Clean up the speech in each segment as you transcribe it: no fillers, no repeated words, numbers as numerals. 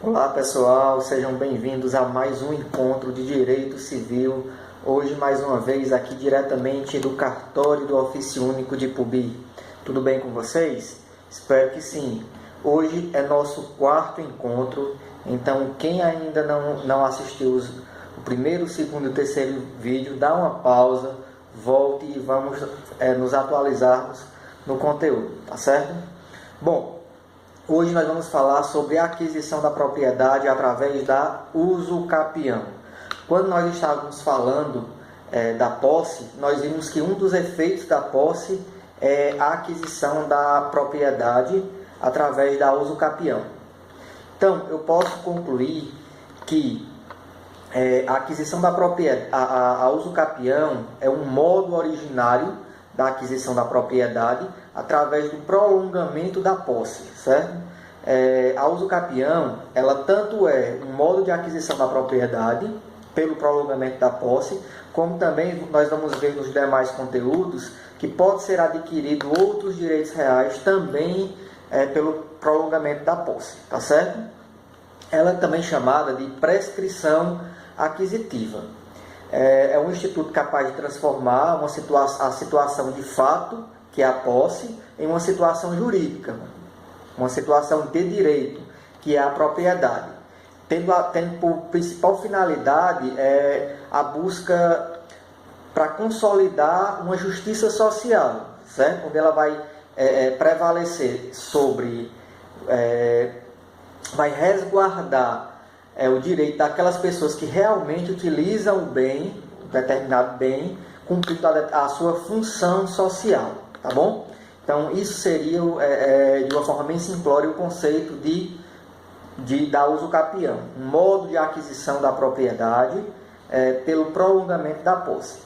Olá pessoal, sejam bem-vindos a mais um encontro de Direito Civil. Hoje mais uma vez aqui diretamente do cartório do Ofício Único de Ipubi. Tudo bem com vocês? Espero que sim. Hoje é nosso quarto encontro, então quem ainda não assistiu o primeiro, segundo e terceiro vídeo, dá uma pausa, volte e vamos nos atualizarmos no conteúdo, tá certo? Bom, hoje nós vamos falar sobre a aquisição da propriedade através da usucapião. Quando nós estávamos falando da posse, nós vimos que um dos efeitos da posse é a aquisição da propriedade através da usucapião. Então, eu posso concluir que a aquisição da propriedade, a usucapião é um modo originário da aquisição da propriedade através do prolongamento da posse, certo? A usucapião, ela tanto é um modo de aquisição da propriedade pelo prolongamento da posse, como também nós vamos ver nos demais conteúdos que pode ser adquirido outros direitos reais também pelo prolongamento da posse, tá certo? Ela é também chamada de prescrição aquisitiva. É um instituto capaz de transformar a situação de fato, que é a posse, em uma situação jurídica, uma situação de direito, que é a propriedade, tendo por principal finalidade a busca para consolidar uma justiça social, certo? Onde ela vai prevalecer sobre, vai resguardar o direito daquelas pessoas que realmente utilizam o bem, um determinado bem, cumprindo a sua função social, tá bom? Então, isso seria, de uma forma bem simplória, o conceito da usucapião, um modo de aquisição da propriedade pelo prolongamento da posse.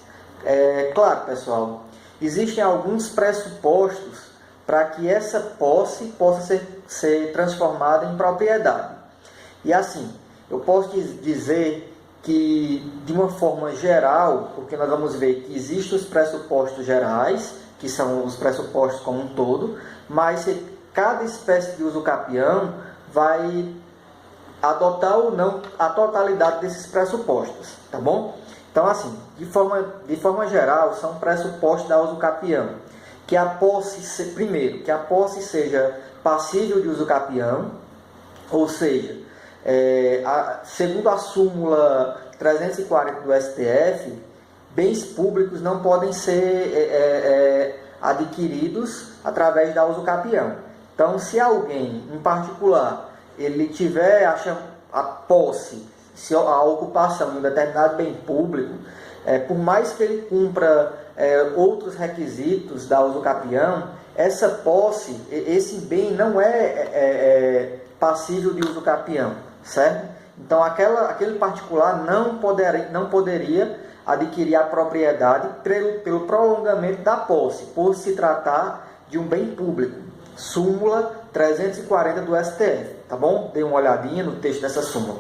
Claro, pessoal, existem alguns pressupostos para que essa posse possa ser transformada em propriedade. E assim, eu posso dizer que, de uma forma geral, porque nós vamos ver que existem os pressupostos gerais, que são os pressupostos como um todo, mas cada espécie de usucapião vai adotar ou não a totalidade desses pressupostos, tá bom? Então, assim, de forma geral, são pressupostos da usucapião, que a posse, primeiro, que a posse seja passível de usucapião, ou seja, segundo a súmula 340 do STF, bens públicos não podem ser adquiridos através da usucapião. Então, se alguém, em particular, ele tiver a posse, a ocupação de um determinado bem público, por mais que ele cumpra outros requisitos da usucapião, essa posse, esse bem não é passível de usucapião, certo? Então, aquele particular não poderia adquirir a propriedade pelo prolongamento da posse, por se tratar de um bem público. Súmula 340 do STF, tá bom? Dê uma olhadinha no texto dessa súmula.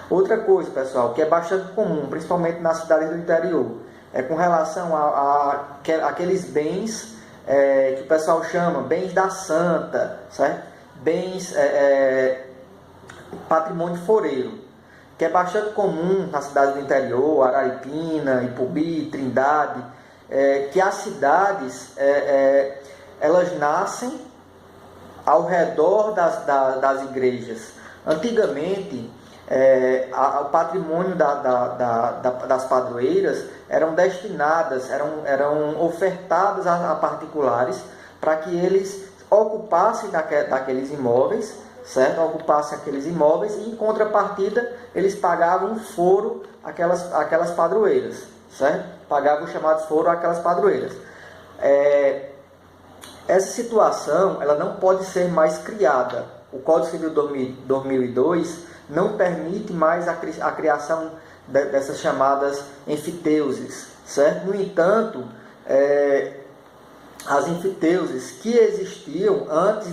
Outra coisa, pessoal, que é bastante comum, principalmente nas cidades do interior, é com relação àqueles bens que o pessoal chama bens da santa, certo? Bens patrimônio foreiro, que é bastante comum nas cidades do interior, Araripina, Ipubi, Trindade, que as cidades elas nascem ao redor das igrejas. Antigamente, o patrimônio das padroeiras eram destinadas, eram ofertadas a particulares para que eles ocupassem daqueles imóveis, certo? Ocupassem aqueles imóveis e, em contrapartida, eles pagavam foro àquelas padroeiras, certo? Pagavam o chamado foro àquelas padroeiras. Essa situação ela não pode ser mais criada. O Código Civil 2002 não permite mais a criação dessas chamadas enfiteuses, certo? No entanto, as enfiteuses que existiam antes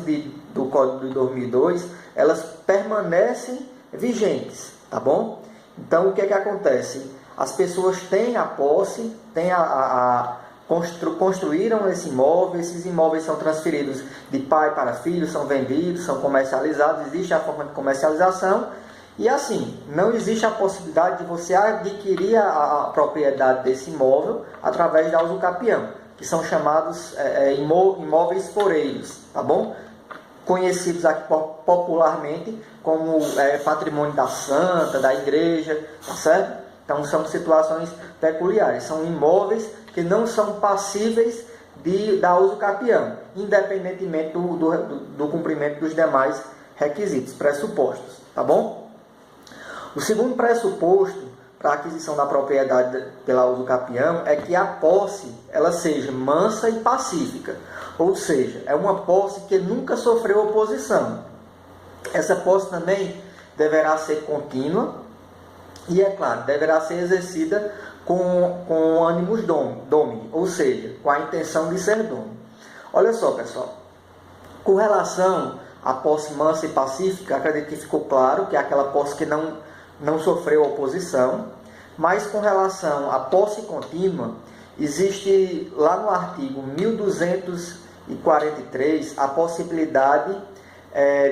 do Código de 2002, elas permanecem vigentes, tá bom? Então, o que é que acontece? As pessoas têm a posse, construíram esse imóvel, esses imóveis são transferidos de pai para filho, são vendidos, são comercializados, existe a forma de comercialização, E assim, não existe a possibilidade de você adquirir a propriedade desse imóvel através da usucapião, que são chamados imóveis foreiros, tá bom? Conhecidos aqui popularmente como patrimônio da santa, da igreja, tá certo? Então são situações peculiares, são imóveis que não são passíveis da usucapião, independentemente do cumprimento dos demais requisitos, pressupostos, tá bom? O segundo pressuposto para a aquisição da propriedade pela usucapião é que a posse ela seja mansa e pacífica, ou seja, é uma posse que nunca sofreu oposição. Essa posse também deverá ser contínua e, é claro, deverá ser exercida com ânimos domini, ou seja, com a intenção de ser dono. Olha só, pessoal, com relação à posse mansa e pacífica, acredito que ficou claro que é aquela posse que não sofreu oposição, mas com relação à posse contínua, existe lá no artigo 1243 a possibilidade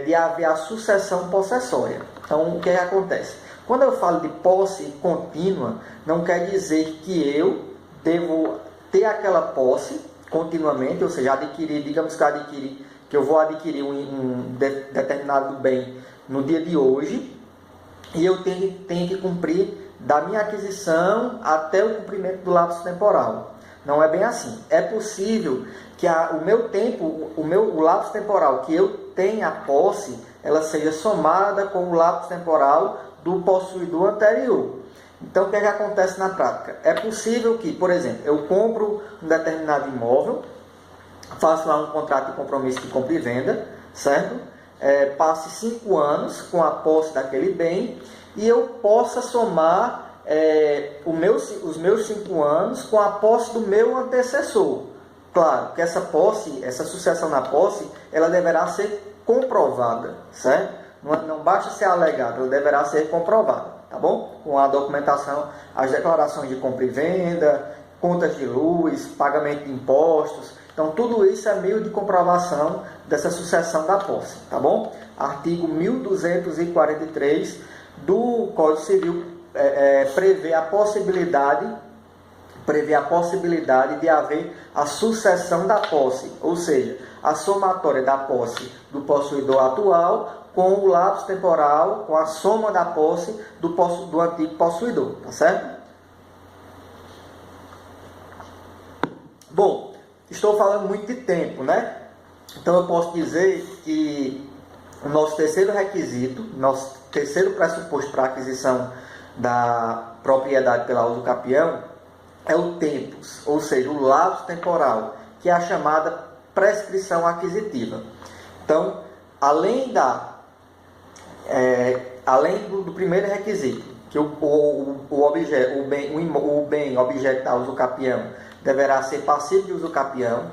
de haver a sucessão possessória. Então, o que acontece? Quando eu falo de posse contínua, não quer dizer que eu devo ter aquela posse continuamente, ou seja, digamos que eu vou adquirir um determinado bem no dia de hoje, e eu tenho que cumprir da minha aquisição até o cumprimento do lapso temporal. Não é bem assim. É possível que o lapso temporal que eu tenha a posse, ela seja somada com o lapso temporal do possuidor anterior. Então, o que acontece na prática? É possível que, por exemplo, eu compro um determinado imóvel, faço lá um contrato de compromisso de compra e venda, certo? Passe 5 anos com a posse daquele bem e eu possa somar os meus 5 anos com a posse do meu antecessor. Claro que essa sucessão na posse, ela deverá ser comprovada, certo? Não basta ser alegada, ela deverá ser comprovada, tá bom? Com a documentação, as declarações de compra e venda, contas de luz, pagamento de impostos. Então, tudo isso é meio de comprovação dessa sucessão da posse, tá bom? Artigo 1243 do Código Civil prevê a possibilidade de haver a sucessão da posse, ou seja, a somatória da posse do possuidor atual com o lapso temporal, com a soma da posse do antigo possuidor, tá certo? Bom, estou falando muito de tempo, né? Então eu posso dizer que o nosso terceiro requisito, nosso terceiro pressuposto para a aquisição da propriedade pela usucapião é o tempus, ou seja, o lapso temporal, que é a chamada prescrição aquisitiva. Então, além do primeiro requisito, que o bem objeto da usucapião deverá ser passível de usucapião,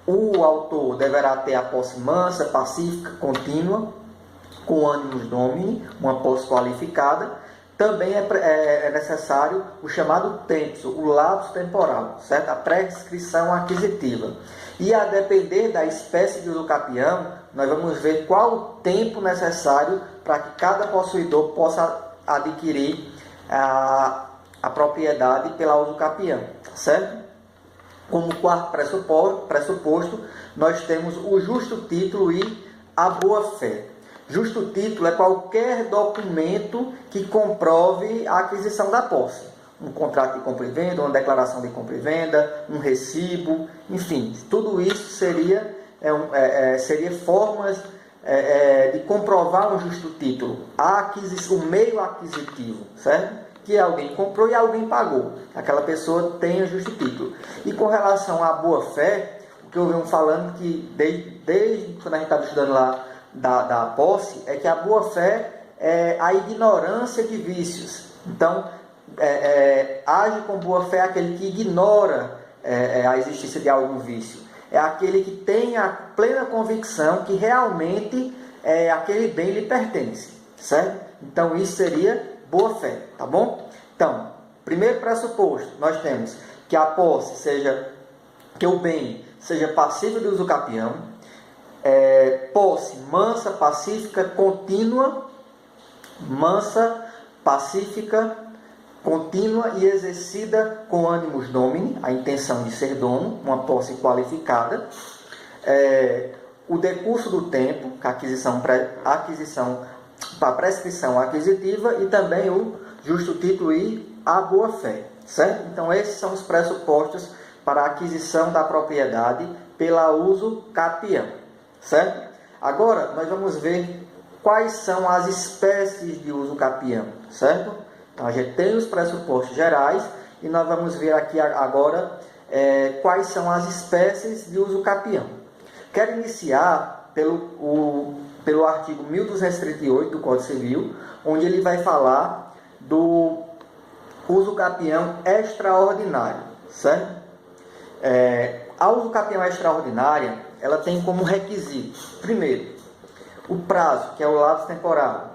o autor deverá ter a posse mansa, pacífica, contínua, com ânimos domini, uma posse qualificada. Também é necessário o chamado tempus, o lapso temporal, certo? A prescrição aquisitiva. E a depender da espécie de usucapião, nós vamos ver qual o tempo necessário para que cada possuidor possa adquirir a propriedade pela usucapião, certo? Como quarto pressuposto, nós temos o justo título e a boa-fé. Justo título é qualquer documento que comprove a aquisição da posse. Um contrato de compra e venda, uma declaração de compra e venda, um recibo, enfim, tudo isso seria formas de comprovar um justo título, o meio aquisitivo, certo? Que alguém comprou e alguém pagou. Aquela pessoa tem o justo título. E com relação à boa-fé, o que eu venho falando que desde quando a gente estava estudando lá da posse, é que a boa-fé é a ignorância de vícios. Então, age com boa-fé aquele que ignora a existência de algum vício. É aquele que tem a plena convicção que realmente aquele bem lhe pertence, certo? Então, isso seria boa-fé, tá bom? Então, primeiro pressuposto, nós temos que a posse que o bem seja passível de usucapião, posse mansa, pacífica, contínua mansa, pacífica, contínua e exercida com animus domini, a intenção de ser dono, uma posse qualificada. O decurso do tempo, a aquisição para prescrição aquisitiva, e também o justo título e a boa-fé, certo? Então, esses são os pressupostos para a aquisição da propriedade pela uso capião, certo? Agora, nós vamos ver quais são as espécies de uso capião, certo? Então, a gente tem os pressupostos gerais e nós vamos ver aqui agora quais são as espécies de uso capião. Quero iniciar pelo artigo 1238 do Código Civil, onde ele vai falar do uso capião extraordinário, certo? A uso capião extraordinária, ela tem como requisito, primeiro, o prazo, que é o lapso temporal,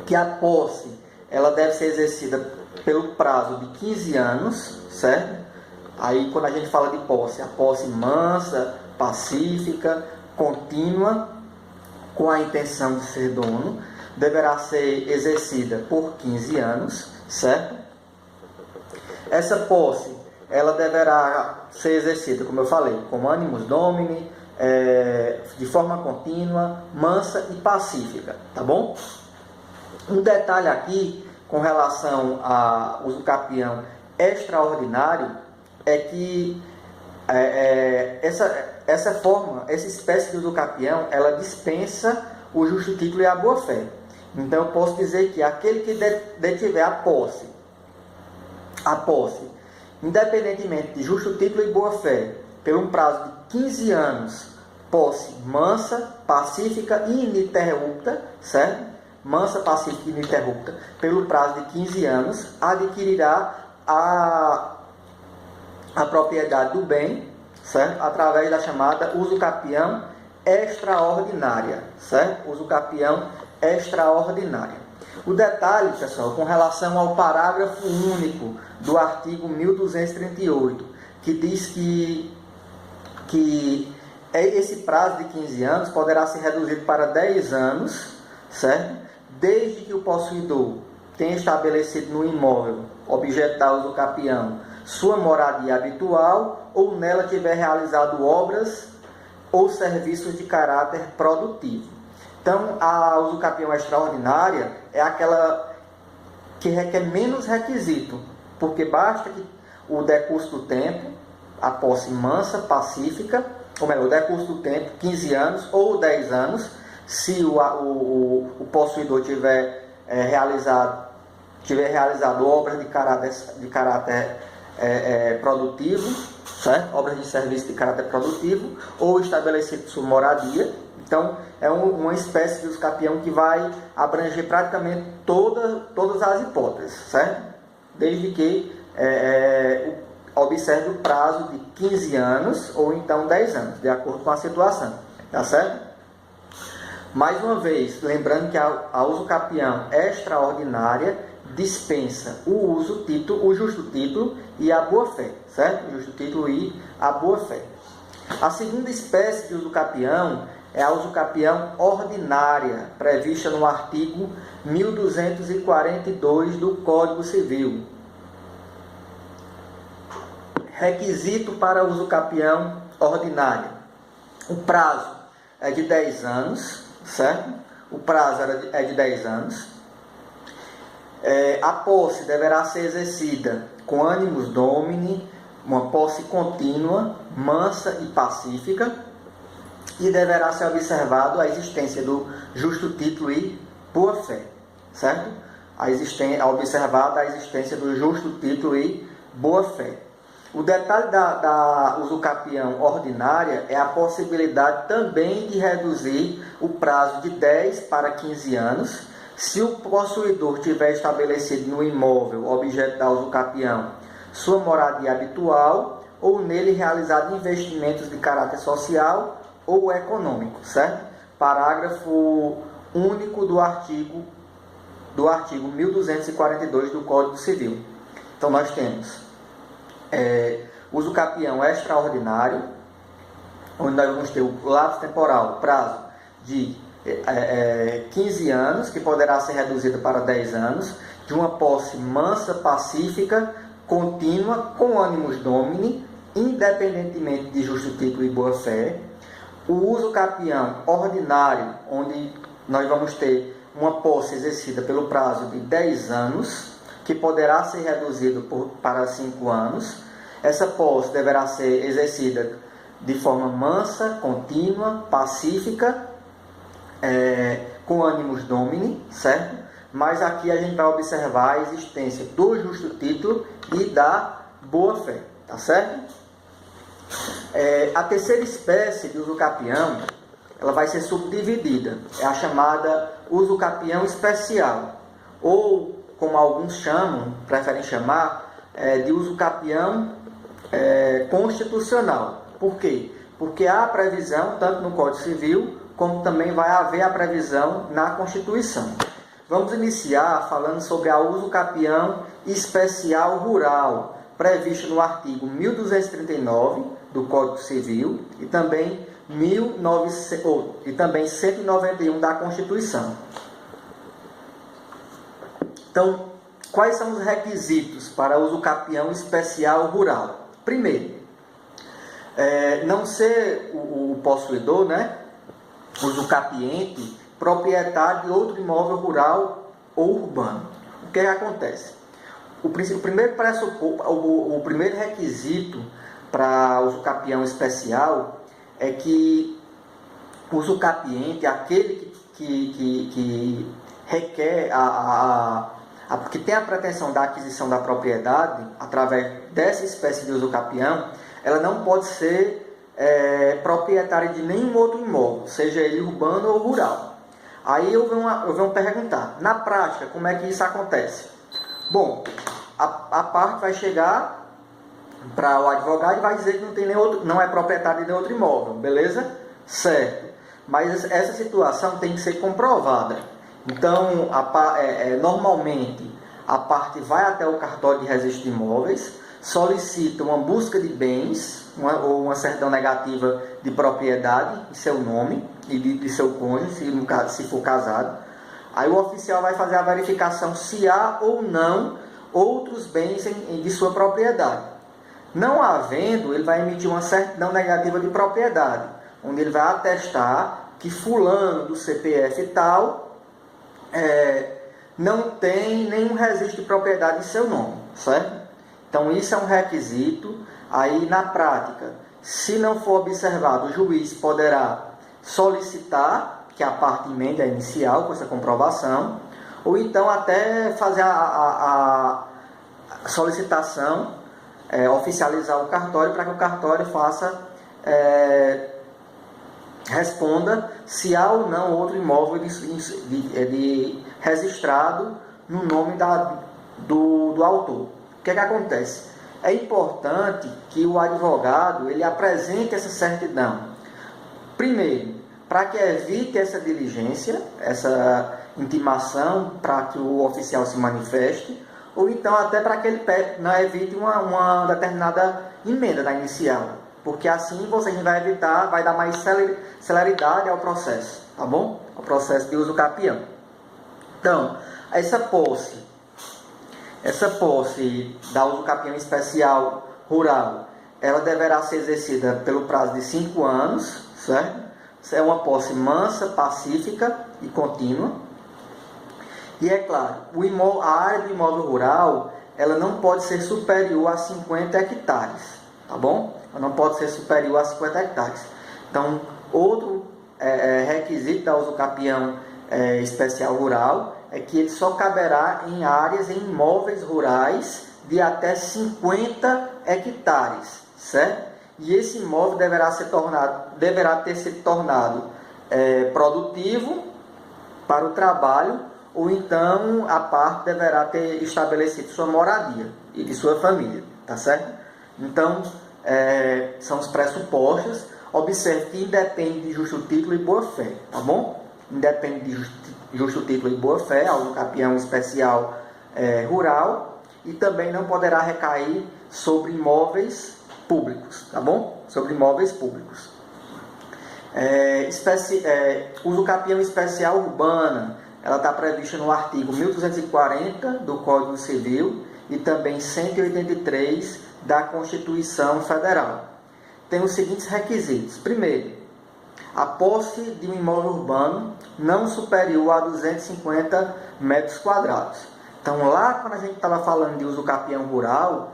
que a posse, ela deve ser exercida pelo prazo de 15 anos, certo? Aí, quando a gente fala de posse, a posse mansa, pacífica, contínua, com a intenção de ser dono, deverá ser exercida por 15 anos, certo? Essa posse, ela deverá ser exercida, como eu falei, como animus domini, de forma contínua, mansa e pacífica, tá bom? Um detalhe aqui com relação ao uso capião extraordinário é que essa espécie de uso capião, ela dispensa o justo título e a boa-fé. Então, eu posso dizer que aquele que detiver a posse, independentemente de justo título e boa-fé, por um prazo de 15 anos, posse mansa, pacífica e ininterrupta, certo? Mansa, pacífica e ininterrupta, pelo prazo de 15 anos, adquirirá a propriedade do bem, certo? Através da chamada uso capião extraordinária, certo? Uso capião extraordinária. O detalhe, pessoal, com relação ao parágrafo único do artigo 1238, que diz que esse prazo de 15 anos poderá ser reduzido para 10 anos, certo? Desde que o possuidor tenha estabelecido no imóvel, objeto da uso capião, sua moradia habitual ou nela tiver realizado obras ou serviços de caráter produtivo. Então, a uso capião extraordinária é aquela que requer menos requisito, porque basta que o decurso do tempo, a posse mansa, pacífica, ou melhor, o decurso do tempo, 15 anos ou 10 anos, se o possuidor tiver realizado obras de caráter produtivo, certo? Obras de serviço de caráter produtivo, ou estabelecido sua moradia. Então, é uma espécie de uso capião que vai abranger praticamente todas as hipóteses, certo? Desde que observe o prazo de 15 anos ou então 10 anos, de acordo com a situação, tá certo? Mais uma vez, lembrando que a uso capião extraordinária dispensa o justo título e a boa-fé, certo? O justo título e a boa-fé. A segunda espécie de uso capião é a uso capião ordinária, prevista no artigo 1242 do Código Civil. Requisito para uso capião ordinário: o prazo é de 10 anos, certo? O prazo é de 10 anos. A posse deverá ser exercida com animus domini, uma posse contínua, mansa e pacífica, e deverá ser observado a existência do justo título e boa-fé, certo? Observada a existência do justo título e boa-fé. O detalhe da uso capião ordinária é a possibilidade também de reduzir o prazo de 10 para 15 anos, se o possuidor tiver estabelecido no imóvel objeto da uso capião sua moradia habitual ou nele realizado investimentos de caráter social ou econômico, certo? Parágrafo único do artigo 1242 do Código Civil. Então, nós temos uso capião extraordinário, onde nós vamos ter o lapso temporal, prazo de 15 anos, que poderá ser reduzida para 10 anos, de uma posse mansa, pacífica, contínua, com animus domini, independentemente de justo título e boa-fé. O uso capião ordinário, onde nós vamos ter uma posse exercida pelo prazo de 10 anos, que poderá ser reduzido para 5 anos. Essa posse deverá ser exercida de forma mansa, contínua, pacífica, com animus domini, certo? Mas aqui a gente vai observar a existência do justo título e da boa-fé, tá certo? A terceira espécie de uso capião, ela vai ser subdividida, é a chamada uso capião especial, ou como alguns chamam, preferem chamar, de uso capião constitucional. Por quê? Porque há previsão, tanto no Código Civil, como também vai haver a previsão na Constituição. Vamos iniciar falando sobre a uso capião especial rural, previsto no artigo 1239 do Código Civil e também 191 da Constituição. Então, quais são os requisitos para uso capião especial rural? Primeiro, não ser o possuidor, né, usucapiente, proprietário de outro imóvel rural ou urbano. O que acontece? O primeiro requisito para usucapião especial é que o usucapiente, aquele que requer que tem a pretensão da aquisição da propriedade através dessa espécie de usucapião, ela não pode ser proprietária de nenhum outro imóvel, seja ele urbano ou rural. Aí eu venho perguntar, na prática, como é que isso acontece? Bom, a parte vai chegar para o advogado e vai dizer que não é proprietário de nenhum outro imóvel, beleza? Certo. Mas essa situação tem que ser comprovada. Então, normalmente, a parte vai até o cartório de registro de imóveis, solicita uma busca de bens, ou uma certidão negativa de propriedade em seu nome e de seu cônjuge, se for casado. Aí o oficial vai fazer a verificação se há ou não outros bens de sua propriedade. Não havendo, ele vai emitir uma certidão negativa de propriedade, onde ele vai atestar que fulano do CPF e tal não tem nenhum registro de propriedade em seu nome, certo? Então isso é um requisito. Aí na prática, se não for observado, o juiz poderá solicitar que a parte emende a inicial com essa comprovação, ou então até fazer a solicitação, oficializar o cartório para que o cartório responda se há ou não outro imóvel registrado no nome do autor. O que acontece? É importante que o advogado ele apresente essa certidão. Primeiro, para que evite essa diligência, essa intimação, para que o oficial se manifeste, ou então até para que ele não evite uma determinada emenda da inicial, porque assim você vai evitar, vai dar mais celeridade ao processo, tá bom? Ao processo de uso capião. Então, essa posse da uso capião especial rural, ela deverá ser exercida pelo prazo de 5 anos, certo? É uma posse mansa, pacífica e contínua. E é claro, a área do imóvel rural, ela não pode ser superior a 50 hectares, tá bom? Ela não pode ser superior a 50 hectares. Então, outro requisito da uso capião especial rural é que ele só caberá em áreas, em imóveis rurais de até 50 hectares, certo? E esse imóvel deverá ter sido tornado produtivo para o trabalho, ou então a parte deverá ter estabelecido sua moradia e de sua família, tá certo? Então, são os pressupostos. Observe que independe de justo título e boa-fé, tá bom? Independe de justo título e boa-fé, ao uso capião especial rural, e também não poderá recair sobre imóveis públicos, tá bom? Sobre imóveis públicos. Uso capião especial urbana, ela está prevista no artigo 1240 do Código Civil e também 183 da Constituição Federal. Tem os seguintes requisitos. Primeiro, a posse de um imóvel urbano não superior a 250 metros quadrados. Então, lá quando a gente estava falando de uso capião rural,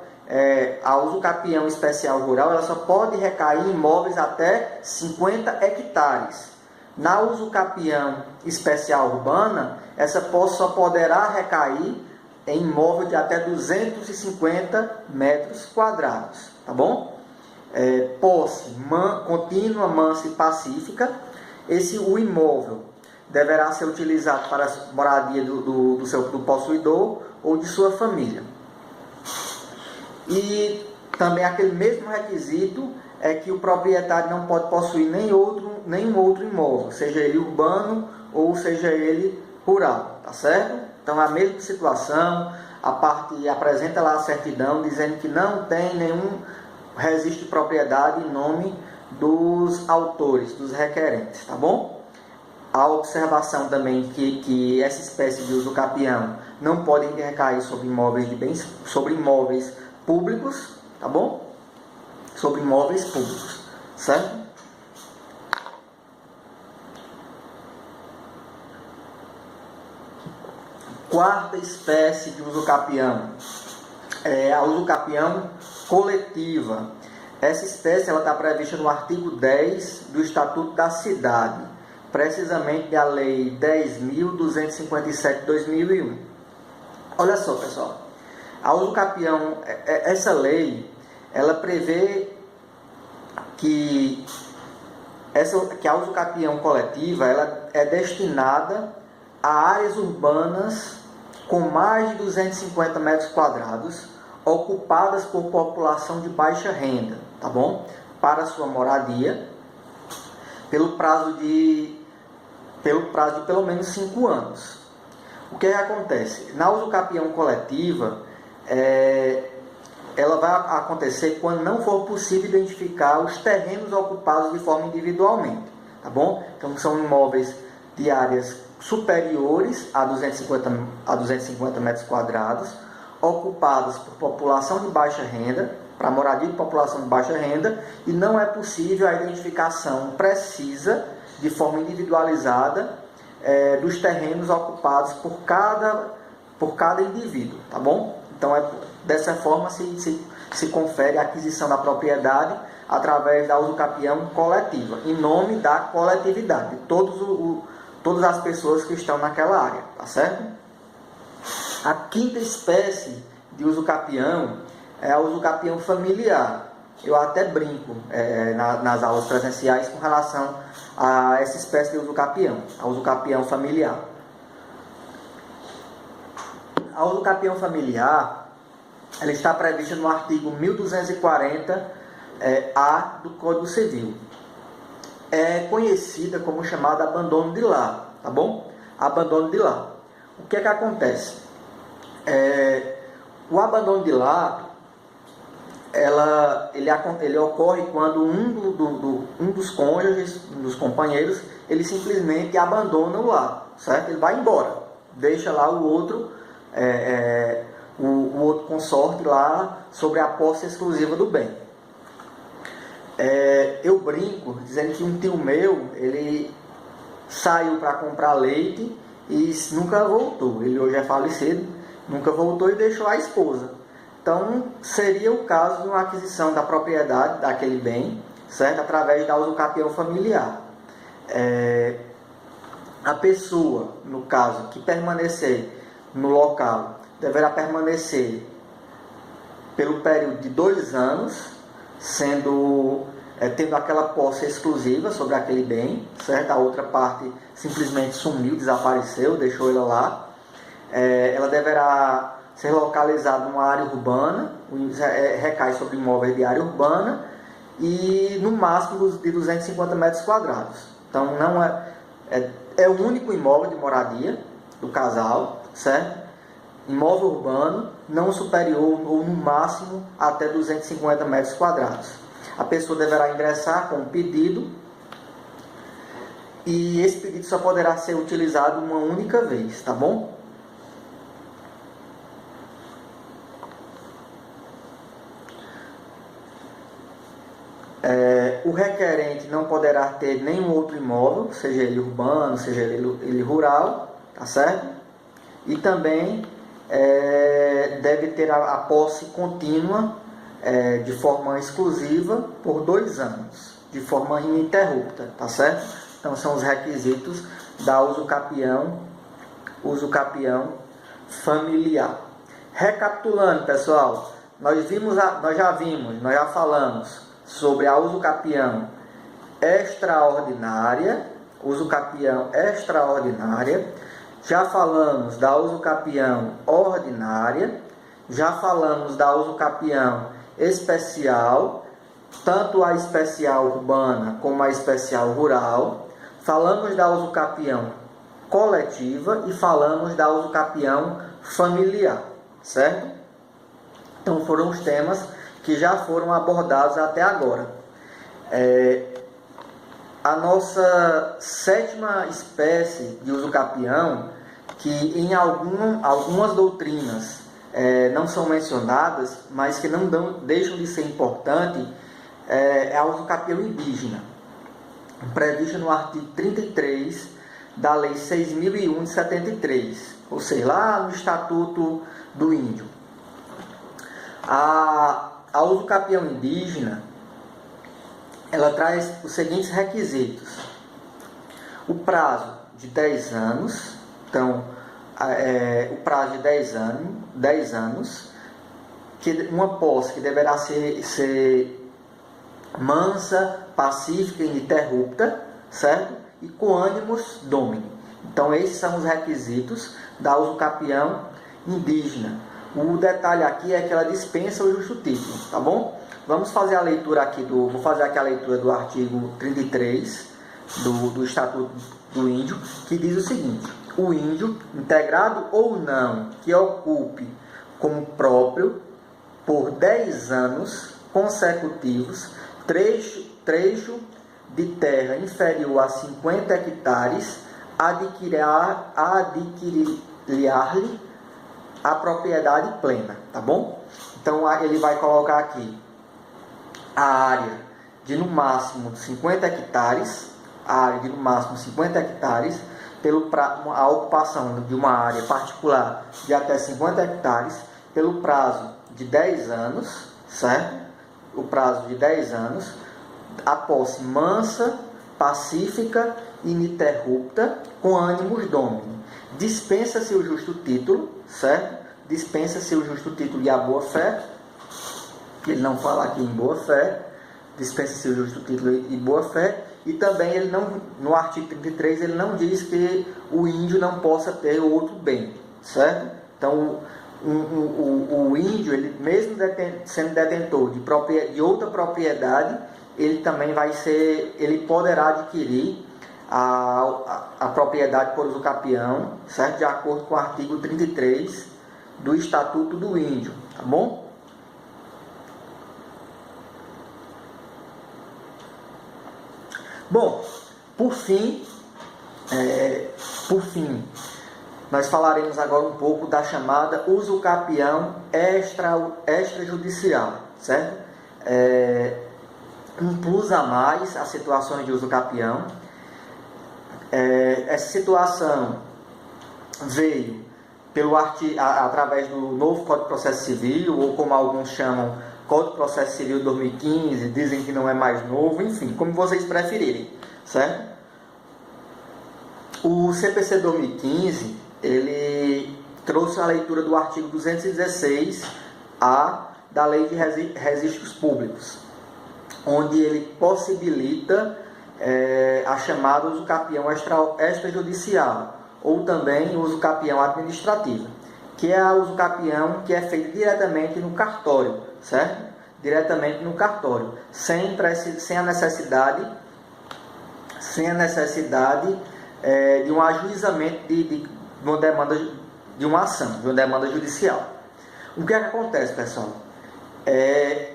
a uso capião especial rural, ela só pode recair em imóveis até 50 hectares. Na uso capião especial urbana, essa posse só poderá recair em imóvel de até 250 metros quadrados, tá bom? Posse contínua, mansa e pacífica. O imóvel deverá ser utilizado para a moradia do possuidor ou de sua família. E também aquele mesmo requisito é que o proprietário não pode possuir nenhum outro imóvel, seja ele urbano ou seja ele rural, tá certo? Então, a mesma situação, a parte apresenta lá a certidão dizendo que não tem nenhum registro de propriedade em nome dos autores, dos requerentes, tá bom? A observação também que essa espécie de uso capião não pode recair sobre imóveis públicos, tá bom? Sobre imóveis públicos, certo? Quarta espécie de uso capião é a uso capião coletiva. Essa espécie está prevista no artigo 10 do Estatuto da Cidade, precisamente da Lei 10.257 de 2001. Olha só, pessoal, a uso capião, essa lei, ela prevê que a uso capião coletiva ela é destinada a áreas urbanas com mais de 250 metros quadrados, ocupadas por população de baixa renda, tá bom? Para sua moradia, pelo prazo de pelo menos 5 anos. O que acontece? Na uso capião coletiva, ela vai acontecer quando não for possível identificar os terrenos ocupados de forma individualmente, tá bom? Então, são imóveis de áreas superiores a 250 metros quadrados, ocupados por população de baixa renda, para moradia de população de baixa renda, e não é possível a identificação precisa, de forma individualizada, dos terrenos ocupados por cada indivíduo, tá bom? Então, dessa forma se confere a aquisição da propriedade através da uso capião coletiva, em nome da coletividade, de todas as pessoas que estão naquela área, tá certo? A quinta espécie de uso capião é a uso capião familiar. Eu até brinco nas aulas presenciais com relação a essa espécie de uso capião, a uso capião familiar. A uso capião familiar, ela está prevista no artigo 1240-A do Código Civil. É conhecida como chamada abandono de lar, tá bom? Abandono de lar. O que é que acontece? O abandono de lar, ele ocorre quando um dos cônjuges, um dos companheiros, ele simplesmente abandona o lar, certo? Ele vai embora, deixa lá o outro consorte lá sobre a posse exclusiva do bem. Eu brinco dizendo que um tio meu, ele saiu para comprar leite e nunca voltou. Ele hoje é falecido, nunca voltou e deixou a esposa. Então, seria o caso de uma aquisição da propriedade daquele bem, certo? Através da uso capião familiar. A pessoa, no caso, que permanecer no local, deverá permanecer pelo período de 2 anos, tendo aquela posse exclusiva sobre aquele bem, certo? A outra parte simplesmente sumiu, desapareceu, deixou ela lá. Ela deverá ser localizada numa área urbana, recai sobre imóveis de área urbana e no máximo de 250 metros quadrados. Então, não é o único imóvel de moradia do casal, certo? Imóvel urbano, não superior ou no máximo até 250 metros quadrados. A pessoa deverá ingressar com um pedido e esse pedido só poderá ser utilizado uma única vez, tá bom? O requerente não poderá ter nenhum outro imóvel, seja ele urbano, seja ele rural, tá certo? E também deve ter a posse contínua de forma exclusiva por 2 anos, de forma ininterrupta, tá certo? Então são os requisitos da usucapião familiar. Recapitulando, pessoal, nós já falamos sobre a usucapião extraordinária, já falamos da usucapião ordinária, já falamos da usucapião especial, tanto a especial urbana como a especial rural, falamos da usucapião coletiva e falamos da usucapião familiar, certo? Então foram os temas que já foram abordados até agora. A nossa 7ª espécie de usucapião, que em algumas doutrinas não são mencionadas, mas que não deixam de ser importante, é a usucapião indígena, prevista no artigo 33 da Lei 6.001 de 73, ou seja, lá no Estatuto do Índio. A usucapião indígena, ela traz os seguintes requisitos: o prazo de 10 anos, então, o prazo de 10 anos, uma posse que deverá ser mansa, pacífica e ininterrupta, certo? E com ânimos domini. Então, esses são os requisitos da usucapião indígena. O detalhe aqui é que ela dispensa o justo título, tá bom? Vamos fazer a leitura aqui vou fazer aqui a leitura do artigo 33 do Estatuto do Índio, que diz o seguinte: o índio, integrado ou não, que ocupe como próprio por 10 anos consecutivos trecho de terra inferior a 50 hectares, adquirir-lhe a propriedade plena, tá bom? Então ele vai colocar aqui a área de no máximo 50 hectares, a ocupação de uma área particular de até 50 hectares, pelo prazo de 10 anos, certo? O prazo de 10 anos, a posse mansa, pacífica, ininterrupta, com ânimos domini. Dispensa-se o justo título, certo? Dispensa-se o justo título e a boa-fé. Ele não fala aqui em boa-fé. Dispensa-se o justo título e boa-fé. E também ele não, no artigo 33, ele não diz que o índio não possa ter outro bem, certo? Então, o índio, ele mesmo sendo detentor de outra propriedade, ele também ele poderá adquirir a propriedade por usucapião, certo? De acordo com o artigo 33 do Estatuto do Índio, tá bom? Bom, por fim, nós falaremos agora um pouco da chamada usucapião extrajudicial, certo? Um plus a mais às situações de usucapião. Essa situação veio através do novo Código de Processo Civil, ou como alguns chamam, Código de Processo Civil 2015, dizem que não é mais novo, enfim, como vocês preferirem, certo? O CPC 2015, ele trouxe a leitura do artigo 216-A da Lei de Registros Públicos, onde ele possibilita a chamada usucapião extrajudicial, ou também usucapião administrativa, que é a usucapião que é feita diretamente no cartório, certo? Diretamente no cartório, sem a necessidade de um ajuizamento de uma demanda, de uma ação, de uma demanda judicial. O que é que acontece, pessoal?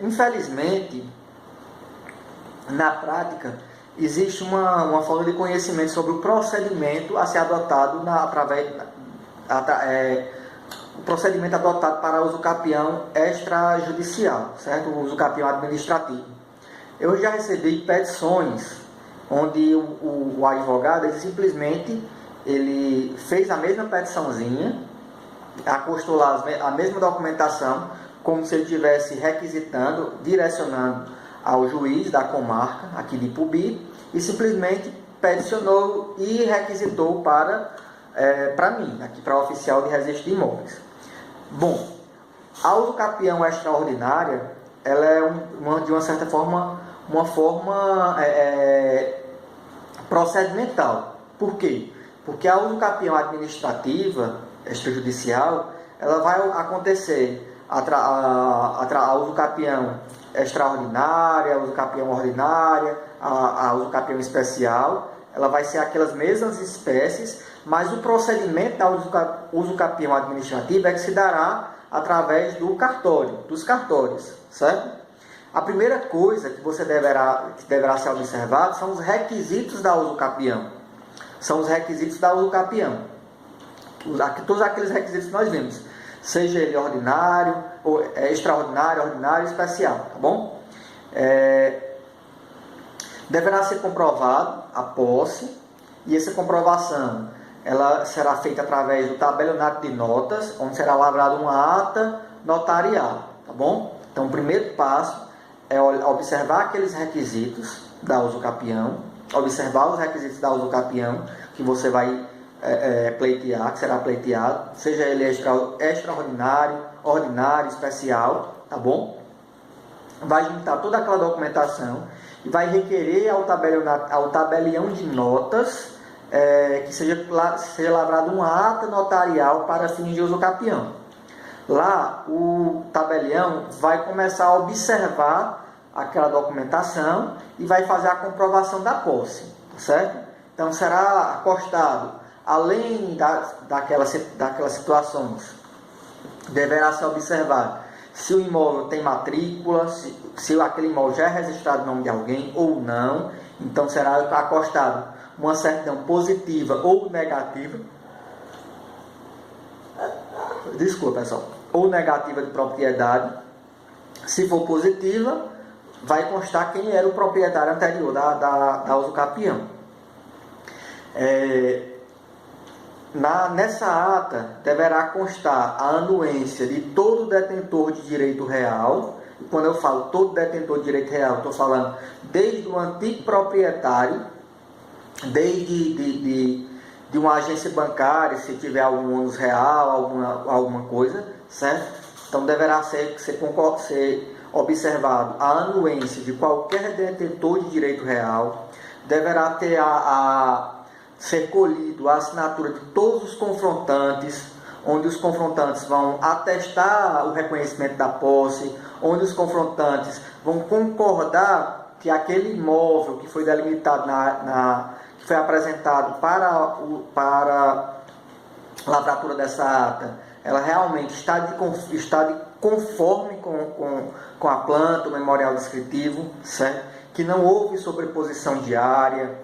Infelizmente, na prática, existe uma falta de conhecimento sobre o procedimento a ser adotado o procedimento adotado para uso capião extrajudicial, certo? O uso capião administrativo. Eu já recebi petições onde o advogado ele fez a mesma petiçãozinha, acostou lá a mesma documentação, como se ele estivesse requisitando, direcionando ao juiz da comarca, aqui de Ipubi, e simplesmente peticionou e requisitou para mim, aqui para o oficial de registro de imóveis. Bom, a uso capião extraordinária, ela é de uma certa forma, uma forma procedimental. Por quê? Porque a uso capião administrativa, extrajudicial, ela vai acontecer a uso capião extraordinária, a uso capião ordinária, a uso capião especial, ela vai ser aquelas mesmas espécies, mas o procedimento da uso capião administrativa é que se dará através dos cartórios, certo? A primeira coisa que deverá ser observado são os requisitos da uso capião. São os requisitos da uso capião. Todos aqueles requisitos que nós vimos, seja ele ordinário, ou extraordinário, ordinário, especial, tá bom? Deverá ser comprovado a posse, e essa comprovação ela será feita através do tabelionato de notas, onde será lavrada uma ata notarial, tá bom? Então, o primeiro passo é observar aqueles requisitos da uso capião, observar os requisitos da uso capião que você vai pleitear, que será pleiteado, seja ele extraordinário, ordinário, especial, tá bom? Vai juntar toda aquela documentação e vai requerer ao tabelião de notas que seja lavrada uma ata notarial para fins de uso capião. Lá, o tabelião vai começar a observar aquela documentação e vai fazer a comprovação da posse, certo? Então, será acostado, além daquelas situações, deverá ser observado se o imóvel tem matrícula, se aquele imóvel já é registrado no nome de alguém ou não. Então, será acostado uma certidão positiva ou negativa. Desculpa, pessoal. Ou negativa de propriedade. Se for positiva, vai constar quem era o proprietário anterior da uso capião. Nessa ata, deverá constar a anuência de todo detentor de direito real. E quando eu falo todo detentor de direito real, estou falando desde o antigo proprietário, desde de uma agência bancária, se tiver algum ônus real, alguma coisa, certo? Então, deverá ser observado a anuência de qualquer detentor de direito real, deverá ter ser colhido a assinatura de todos os confrontantes, onde os confrontantes vão atestar o reconhecimento da posse, onde os confrontantes vão concordar que aquele imóvel que foi delimitado que foi apresentado para a lavratura dessa ata, ela realmente está de conforme com a planta, o memorial descritivo, certo? Que não houve sobreposição de área,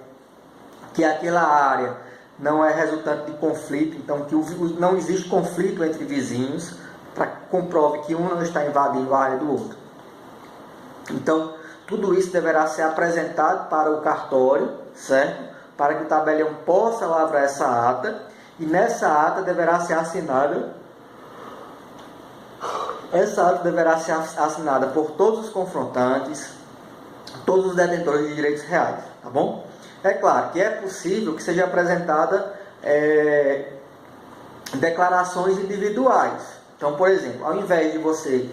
que aquela área não é resultante de conflito, então que não existe conflito entre vizinhos, para que comprove que um não está invadindo a área do outro. Então, tudo isso deverá ser apresentado para o cartório, certo? Para que o tabelião possa lavrar essa ata, e nessa ata deverá ser assinada. Essa ata deverá ser assinada por todos os confrontantes, todos os detentores de direitos reais, tá bom? É claro que é possível que seja apresentada declarações individuais. Então, por exemplo, ao invés de você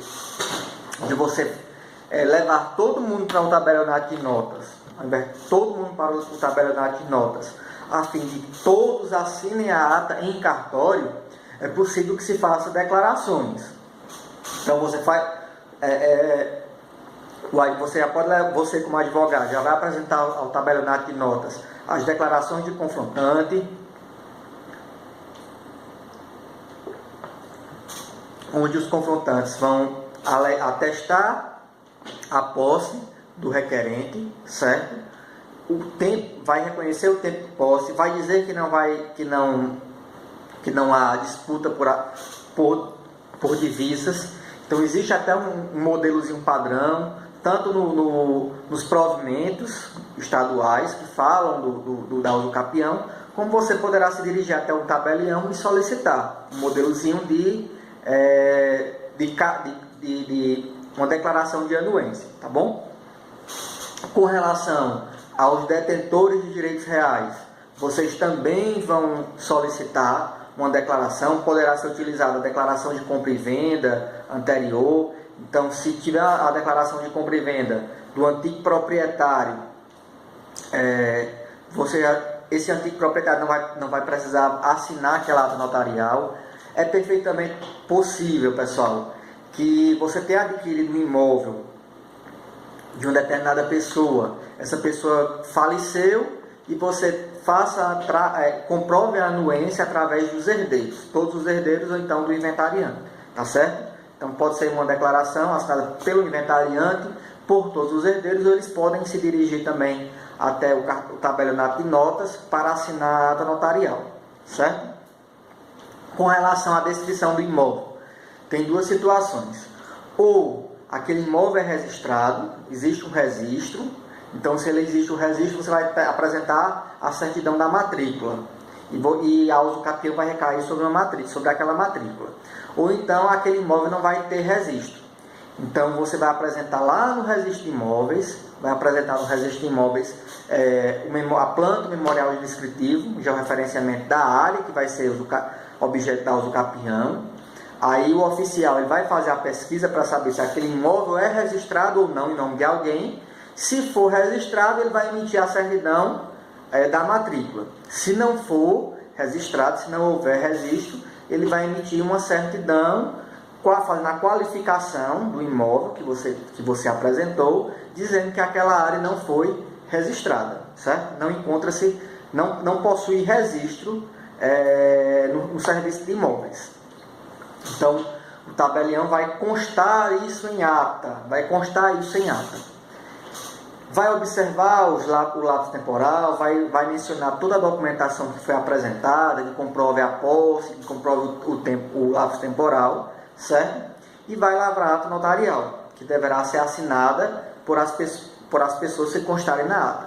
levar todo mundo para um tabelionato de notas, ao invés de todo mundo para o tabelionato de notas, a fim de que todos assinem a ata em cartório, é possível que se faça declarações. Então, você você como advogado já vai apresentar ao tabelionato de notas as declarações de confrontante, onde os confrontantes vão atestar a posse do requerente, certo? o tempo, vai reconhecer o tempo de posse, vai dizer que não há disputa por divisas. Então existe até um modelozinho padrão, tanto nos provimentos estaduais que falam da uso capião, como você poderá se dirigir até o tabelião e solicitar um modelozinho de uma declaração de anuência, tá bom? Com relação aos detentores de direitos reais, vocês também vão solicitar uma declaração, poderá ser utilizada a declaração de compra e venda anterior. Então, se tiver a declaração de compra e venda do antigo proprietário, esse antigo proprietário não vai precisar assinar aquela ata notarial. É perfeitamente possível, pessoal, que você tenha adquirido um imóvel de uma determinada pessoa, essa pessoa faleceu e você comprove a anuência através dos herdeiros, todos os herdeiros ou então do inventariante, tá certo? Então pode ser uma declaração assinada pelo inventariante, por todos os herdeiros, ou eles podem se dirigir também até o tabelionato de notas para assinar a ata notarial, certo? Com relação à descrição do imóvel, tem duas situações. Ou aquele imóvel é registrado, existe um registro. Então, se ele existe o registro, você vai apresentar a certidão da matrícula. E a uso capião vai recair sobre aquela matrícula. Ou então, aquele imóvel não vai ter registro. Então, você vai apresentar lá no registro de imóveis, a planta, o memorial descritivo, já o referenciamento da área, que vai ser objeto da uso capião. Aí, o oficial ele vai fazer a pesquisa para saber se aquele imóvel é registrado ou não em nome de alguém. Se for registrado, ele vai emitir a certidão da matrícula. Se não for registrado, se não houver registro, ele vai emitir uma certidão fazendo a qualificação do imóvel que você apresentou, dizendo que aquela área não foi registrada, certo? Não possui registro no serviço de imóveis. Então, o tabelião vai constar isso em ata, Vai observar o lapso temporal, vai mencionar toda a documentação que foi apresentada, que comprove a posse, que comprove o lapso temporal, certo? E vai lavrar a ata notarial, que deverá ser assinada por as pessoas que constarem na ata.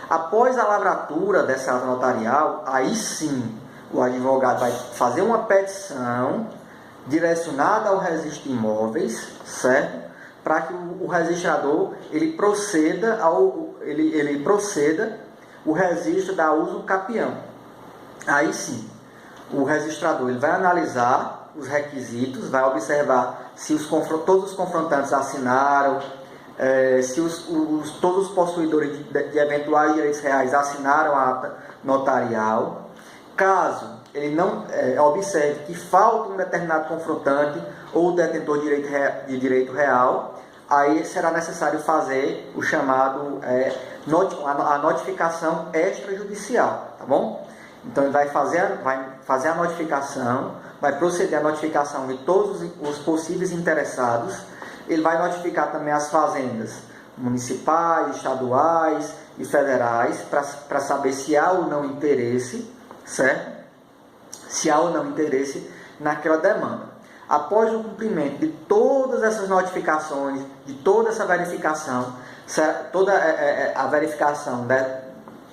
Após a lavratura dessa ata notarial, aí sim o advogado vai fazer uma petição direcionada ao registro de imóveis, certo? Para que o registrador ele proceda o registro da uso capião. Aí sim, o registrador ele vai analisar os requisitos, vai observar se todos os confrontantes assinaram, se todos os possuidores de eventuais direitos reais assinaram a ata notarial. Caso ele não observe que falta um determinado confrontante ou detentor de direito real, aí será necessário fazer o chamado a notificação extrajudicial, tá bom? Então ele vai fazer a notificação, vai proceder à notificação de todos os possíveis interessados. Ele vai notificar também as fazendas municipais, estaduais e federais para saber se há ou não interesse, certo? Se há ou não interesse naquela demanda. Após o cumprimento de todas essas notificações, de toda essa verificação, toda a verificação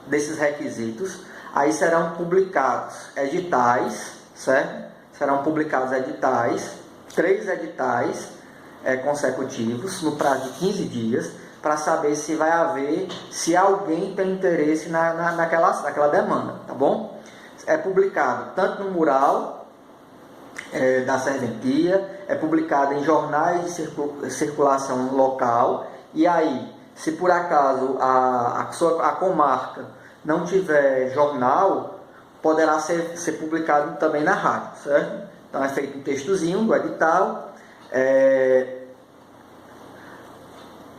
desses requisitos, aí serão publicados editais, certo? Serão publicados editais, 3 editais consecutivos, no prazo de 15 dias, para saber se alguém tem interesse naquela demanda, tá bom? É publicado tanto no mural da serventia, é publicado em jornais de circulação local, e aí, se por acaso a comarca não tiver jornal, poderá ser publicado também na rádio, certo? Então é feito um textozinho do edital, é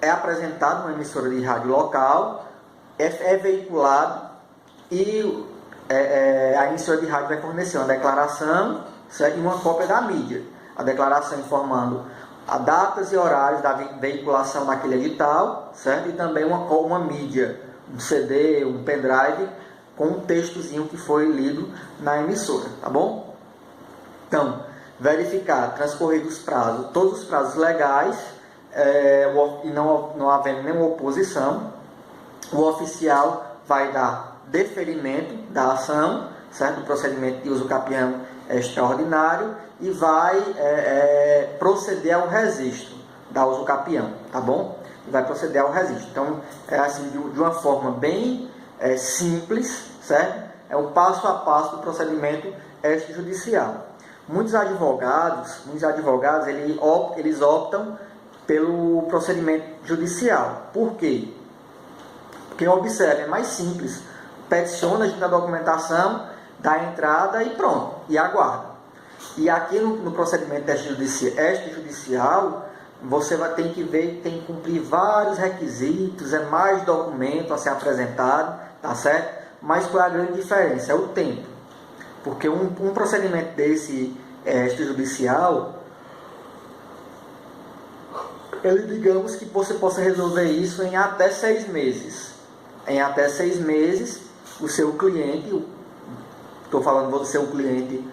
apresentado numa emissora de rádio local, é veiculado e a emissora de rádio vai fornecer uma declaração, certo? E uma cópia da mídia. A declaração informando as datas e horários da veiculação daquele edital, certo? E também uma mídia, um CD, um pendrive, com um textozinho que foi lido na emissora, tá bom? Então, verificar, transcorridos os prazos, todos os prazos legais, e não havendo nenhuma oposição, o oficial vai dar deferimento da ação, certo? O procedimento de uso capião é extraordinário e vai proceder ao registro da uso capião, tá bom? E vai proceder ao registro. Então, é assim, de uma forma bem simples, certo? É o passo a passo do procedimento extrajudicial. Muitos advogados eles optam pelo procedimento judicial. Por quê? Porque, observe, é mais simples. Peticiona a documentação, dá a entrada e pronto, e aguarda. E aqui no procedimento extrajudicial, você vai ter que ver que tem que cumprir vários requisitos, é mais documento a ser apresentado, tá certo? Mas qual é a grande diferença? É o tempo. Porque um procedimento desse extrajudicial, ele, digamos que você possa resolver isso em até 6 meses. Em até 6 meses, o seu cliente, estou falando do seu cliente,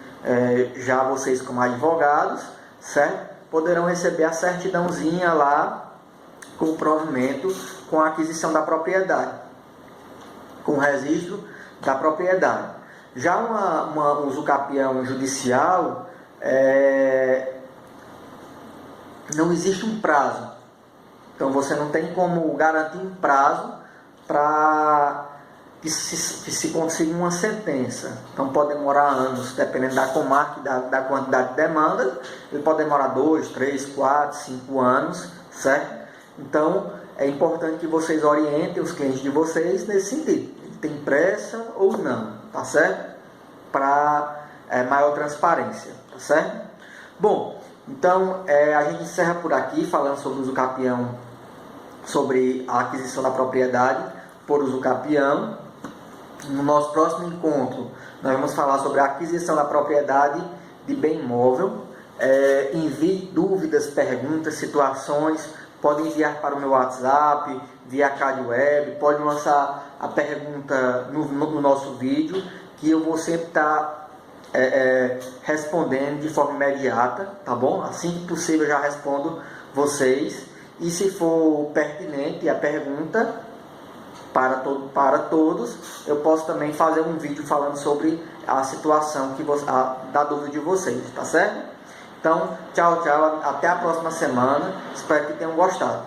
já vocês como advogados, certo? Poderão receber a certidãozinha lá, com o provimento, com a aquisição da propriedade, com o registro da propriedade. Já um uso capião judicial, não existe um prazo. Então você não tem como garantir um prazo para que se consiga uma sentença. Então pode demorar anos, dependendo da comarca e da quantidade de demanda. Ele pode demorar 2, 3, 4, 5 anos, certo? Então é importante que vocês orientem os clientes de vocês nesse sentido. Ele tem pressa ou não, tá certo? Para maior transparência, tá certo? Bom, então a gente encerra por aqui falando sobre o uso capião, sobre a aquisição da propriedade por uso capião. No nosso próximo encontro, nós vamos falar sobre a aquisição da propriedade de bem imóvel. Envie dúvidas, perguntas, situações, pode enviar para o meu WhatsApp, via CAD Web, pode lançar a pergunta no nosso vídeo, que eu vou sempre estar respondendo de forma imediata, tá bom? Assim que possível eu já respondo vocês, e se for pertinente a pergunta para todos, eu posso também fazer um vídeo falando sobre a situação da dúvida de vocês, tá certo? Então, tchau, até a próxima semana, espero que tenham gostado.